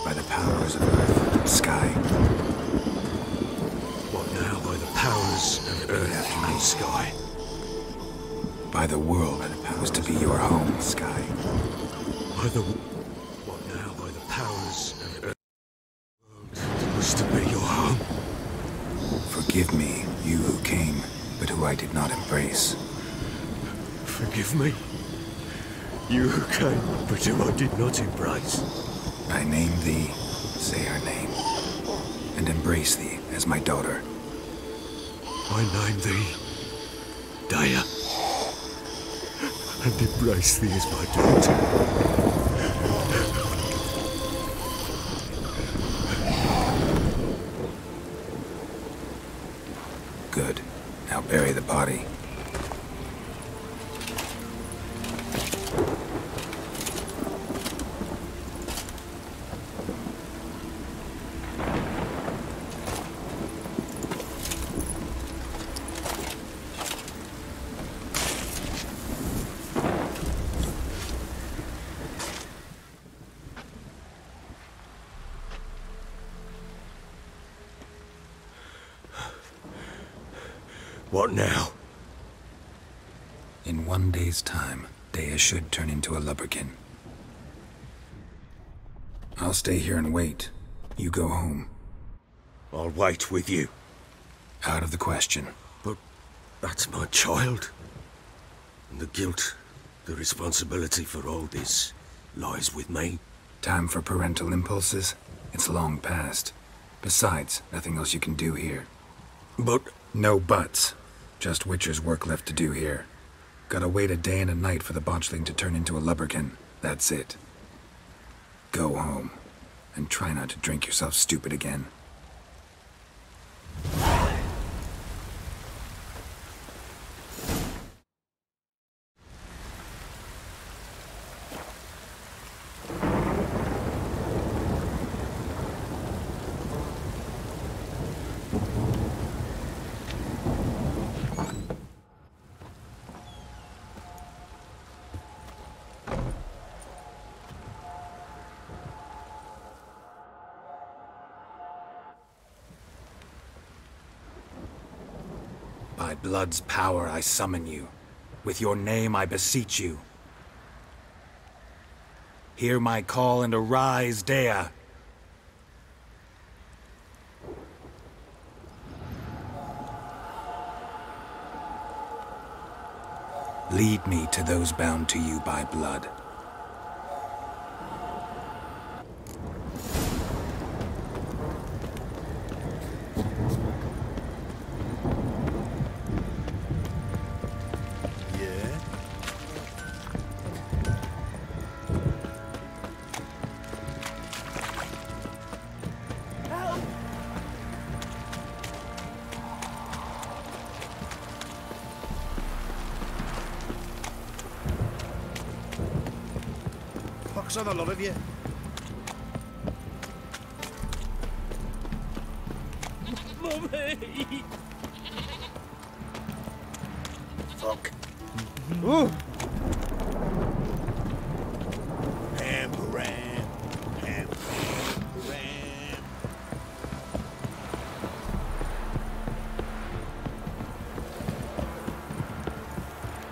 by the powers of earth and sky. What now by the powers of earth and sky? By the world that was to be your home, Sky. By the... What now by the powers of earth that was to be your home? Forgive me, you who came, but who I did not embrace. Forgive me, you who came, but whom I did not embrace. I name thee, say her name, and embrace thee as my daughter. I name thee, Daya, and embrace thee as my daughter. Good. Now bury the body. What now? In 1 day's time, Daya should turn into a lubberkin. I'll stay here and wait. You go home. I'll wait with you. Out of the question. But that's my child. And the guilt, the responsibility for all this lies with me. Time for parental impulses? It's long past. Besides, nothing else you can do here. But... No buts. Just Witcher's work left to do here. Gotta wait a day and a night for the botchling to turn into a lubberkin. That's it. Go home. And try not to drink yourself stupid again. By blood's power I summon you. With your name I beseech you. Hear my call and arise, Daya. Lead me to those bound to you by blood. Pox on a lot of you. Mummy! Fuck. Ooh. Ham-ram.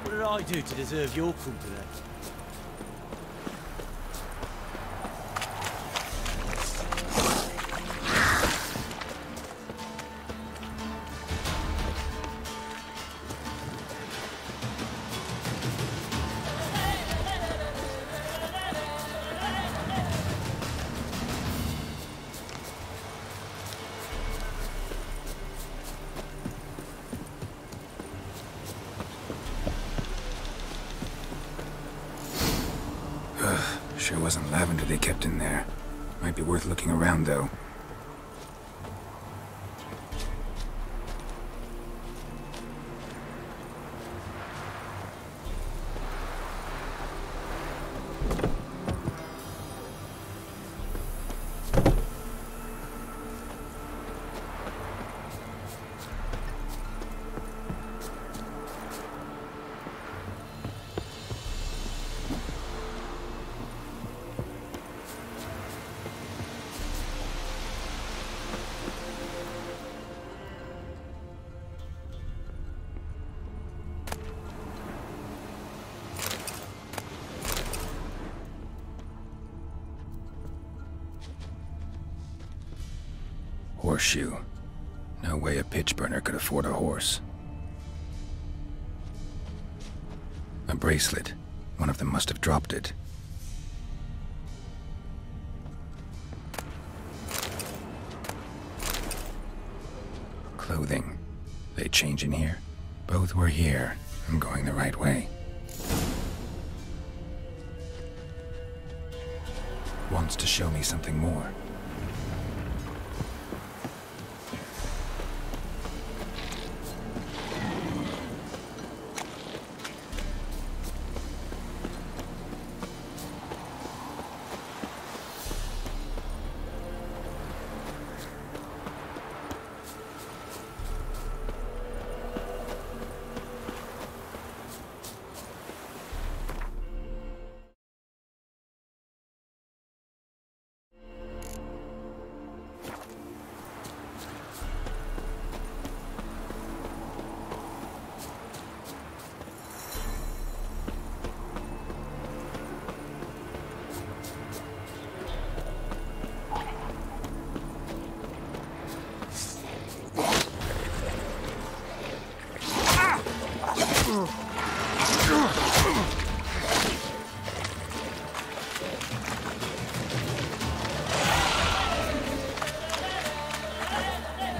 What did I do to deserve your company? Sure wasn't lavender they kept in there. Might be worth looking around, though. horseshoe. No way a pitch burner could afford a horse. A bracelet. One of them must have dropped it. Clothing. They change in here? Both were here. I'm going the right way. Wants to show me something more.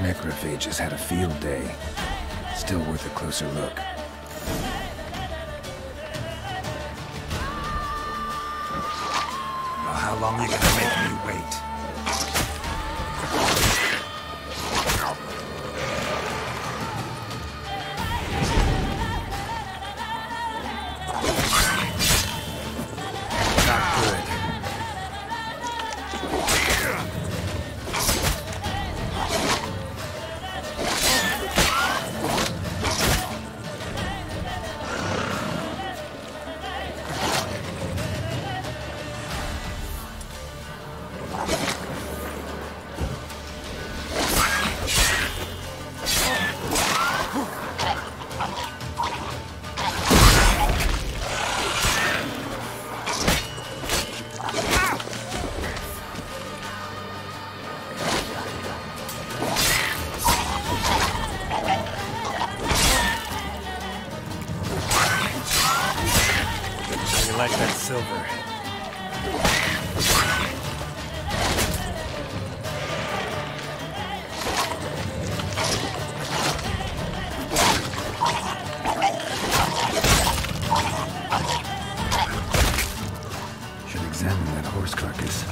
Necrophages had a field day. Still worth a closer look. Well, how long are you gonna make me wait? Not good. Like that silver. Should examine that horse carcass.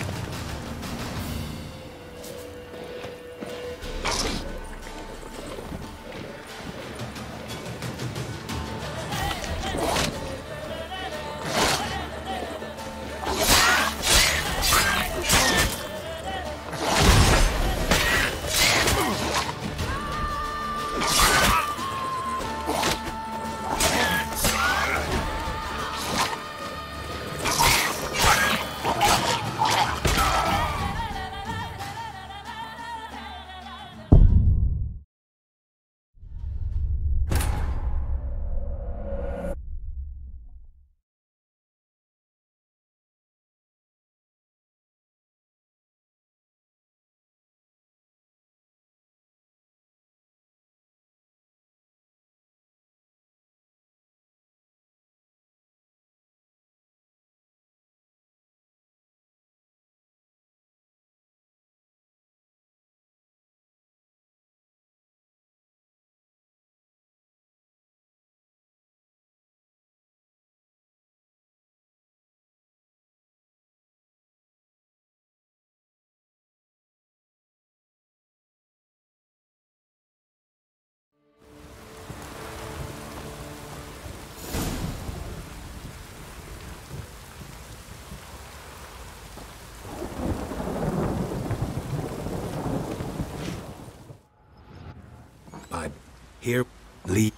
Here, Lee.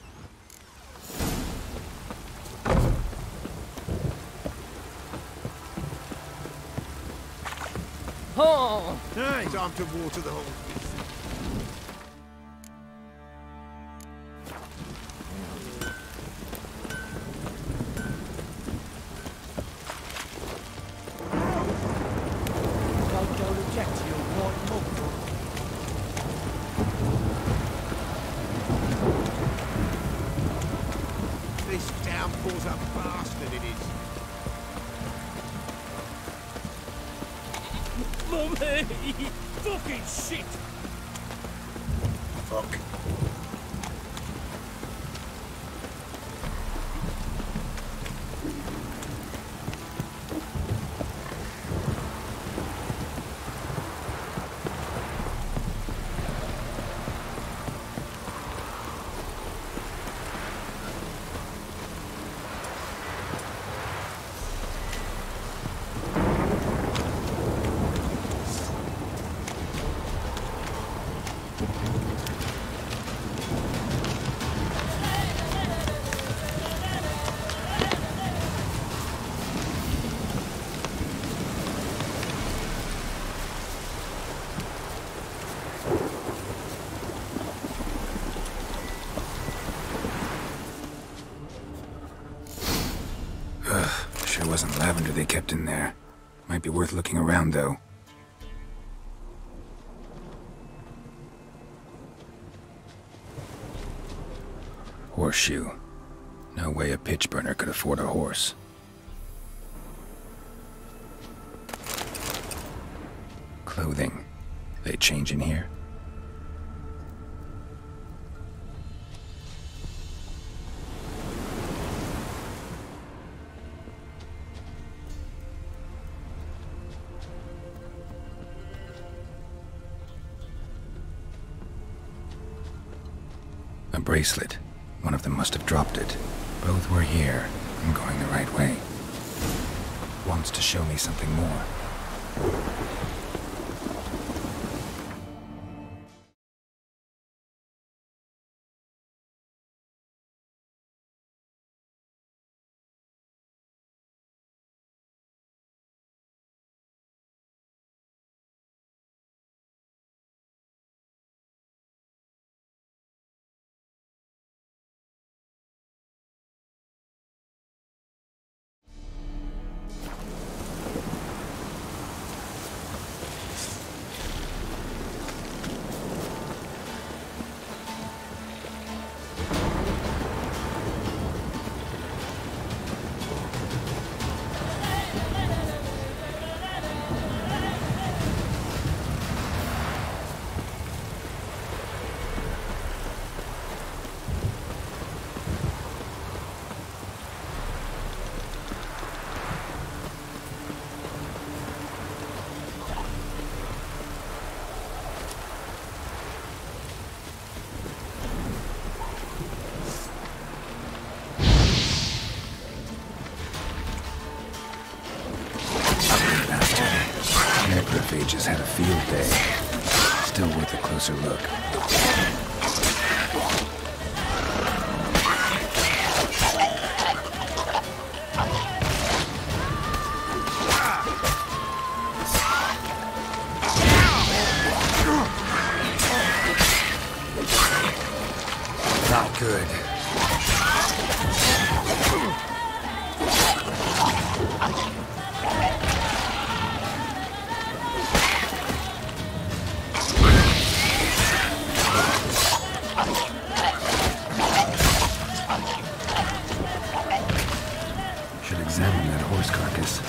Oh! Aye, time to water the hole. Don't go to Jack to your white mug. Fucking shit! Fuck. Sure wasn't lavender they kept in there. Might be worth looking around, though. Horseshoe. No way a pitch burner could afford a horse. Clothing. They change in here? A bracelet. One of them must have dropped it. Both were here. I'm going the right way. Wants to show me something more. Necrophages had a field day. Still worth a closer look. Not good. Should examine that horse carcass.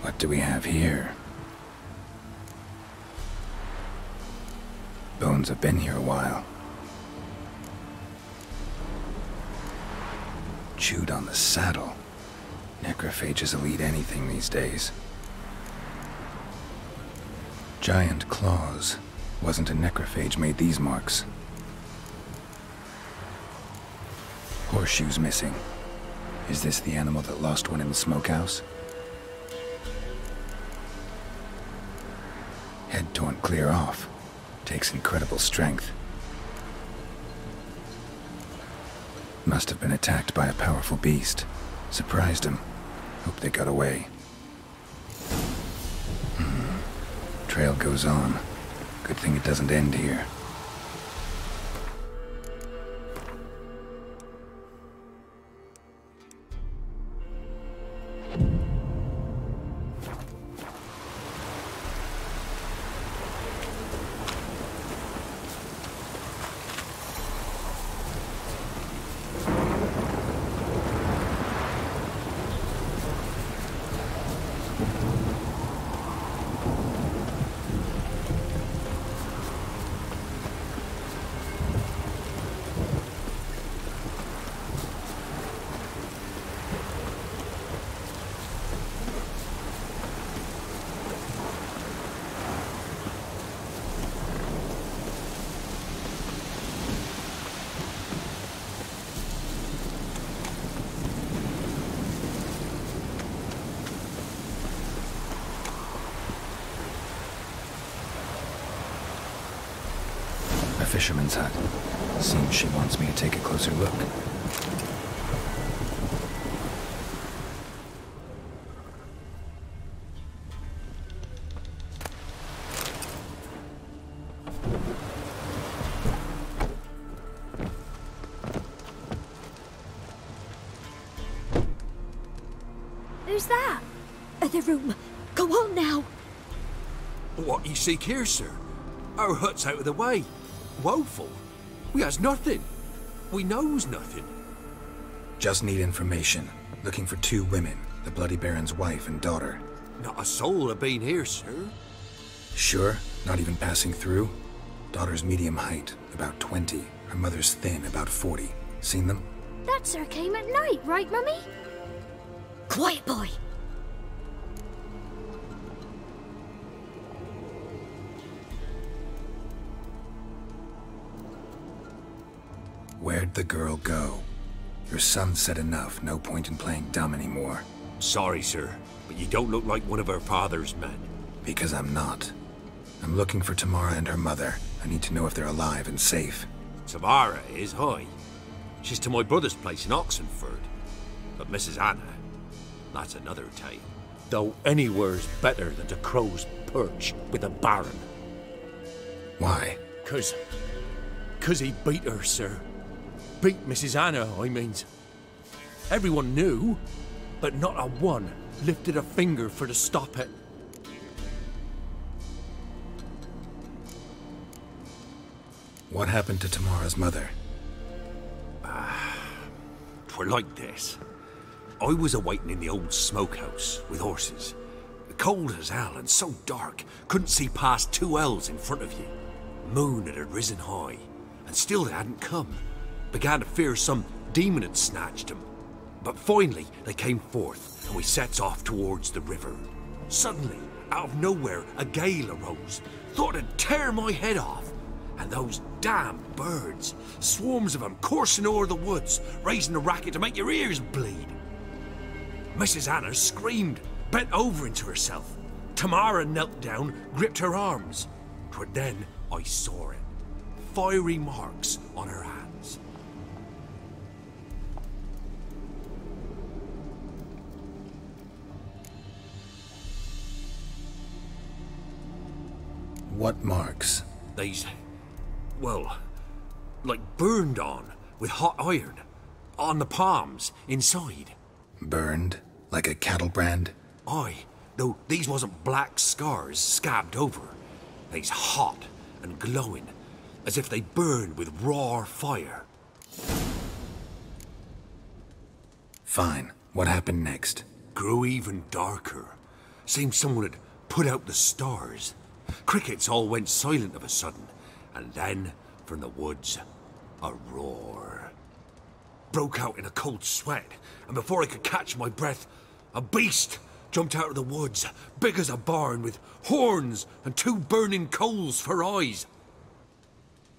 What do we have here? Bones have been here a while. Chewed on the saddle. Necrophages will eat anything these days. Giant claws. Wasn't a necrophage made these marks. Horseshoes missing. Is this the animal that lost one in the smokehouse? Head torn clear off. Takes incredible strength. Must have been attacked by a powerful beast. Surprised him. Hope they got away. Trail goes on. Good thing it doesn't end here. Fisherman's hut. Seems she wants me to take a closer look. Who's that? The room. Go on now. What you seek here, sir? Our hut's out of the way. Woeful. We has nothing. We knows nothing. Just need information. Looking for 2 women, the Bloody Baron's wife and daughter. Not a soul have been here, sir. Sure? Not even passing through? Daughter's medium height, about 20. Her mother's thin, about 40. Seen them? That sir came at night, right, Mummy? Quiet, boy. Where'd the girl go? Your son said enough, no point in playing dumb anymore. Sorry, sir, but you don't look like one of her father's men. Because I'm not. I'm looking for Tamara and her mother. I need to know if they're alive and safe. Tamara is, hi. She's to my brother's place in Oxenford. But Mrs. Anna, that's another tale. Though anywhere's better than to Crow's Perch with a baron. Why? 'Cause he beat her, sir. Beat Mrs. Anna, I means. Everyone knew, but not a one lifted a finger for to stop it. What happened to Tamara's mother? 'Twere like this. I was awaiting in the old smokehouse with horses. Cold as hell and so dark, couldn't see past 2 ells in front of you. Moon had risen high, and still they hadn't come. Began to fear some demon had snatched them. But finally they came forth, and we sets off towards the river. Suddenly, out of nowhere, a gale arose. Thought it'd tear my head off. And those damn birds, swarms of them coursing o'er the woods, raising a racket to make your ears bleed. Mrs. Anna screamed, bent over into herself. Tamara knelt down, gripped her arms. 'Twere then I saw it. Fiery marks on her hands. What marks? They's, well, like burned on with hot iron. On the palms, inside. Burned? Like a cattle brand? Aye, though these wasn't black scars scabbed over. They's hot and glowing, as if they burned with raw fire. Fine. What happened next? Grew even darker. Seemed someone had put out the stars. Crickets all went silent of a sudden, And then, from the woods, a roar. Broke out in a cold sweat, and before I could catch my breath, a beast jumped out of the woods, big as a barn, with horns and 2 burning coals for eyes.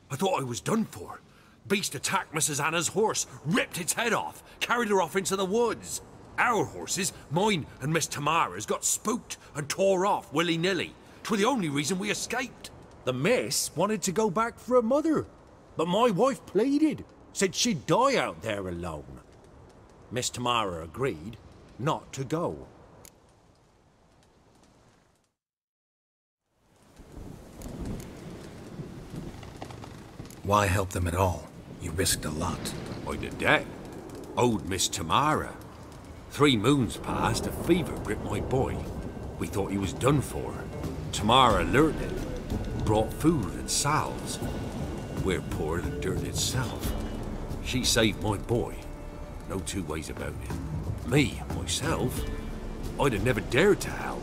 I thought I was done for. Beast attacked Mrs. Anna's horse, ripped its head off, carried her off into the woods. Our horses, mine and Miss Tamara's, got spooked and tore off willy-nilly. 'Twere the only reason we escaped. The miss wanted to go back for her mother, but my wife pleaded, said she'd die out there alone. Miss Tamara agreed not to go. Why help them at all? You risked a lot. I did that. Old Miss Tamara. 3 moons passed, a fever gripped my boy. We thought he was done for. Tamara lured it, brought food and salves. We're poorer than dirt itself. She saved my boy. No 2 ways about it. Me, myself, I'd have never dared to help.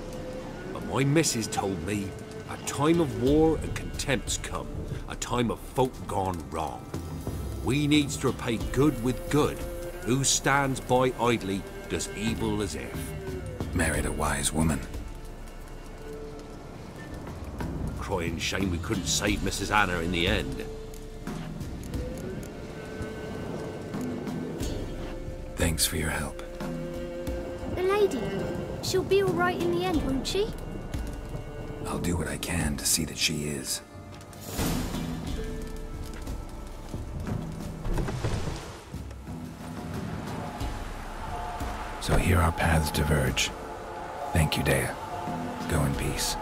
But my missus told me a time of war and contempt's come. A time of folk gone wrong. We needs to repay good with good. Who stands by idly does evil as if. Married a wise woman. Crying shame we couldn't save Mrs. Anna in the end. Thanks for your help. The lady, she'll be all right in the end, won't she? I'll do what I can to see that she is. So here our paths diverge. Thank you, Dea. Go in peace.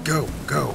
Go, go.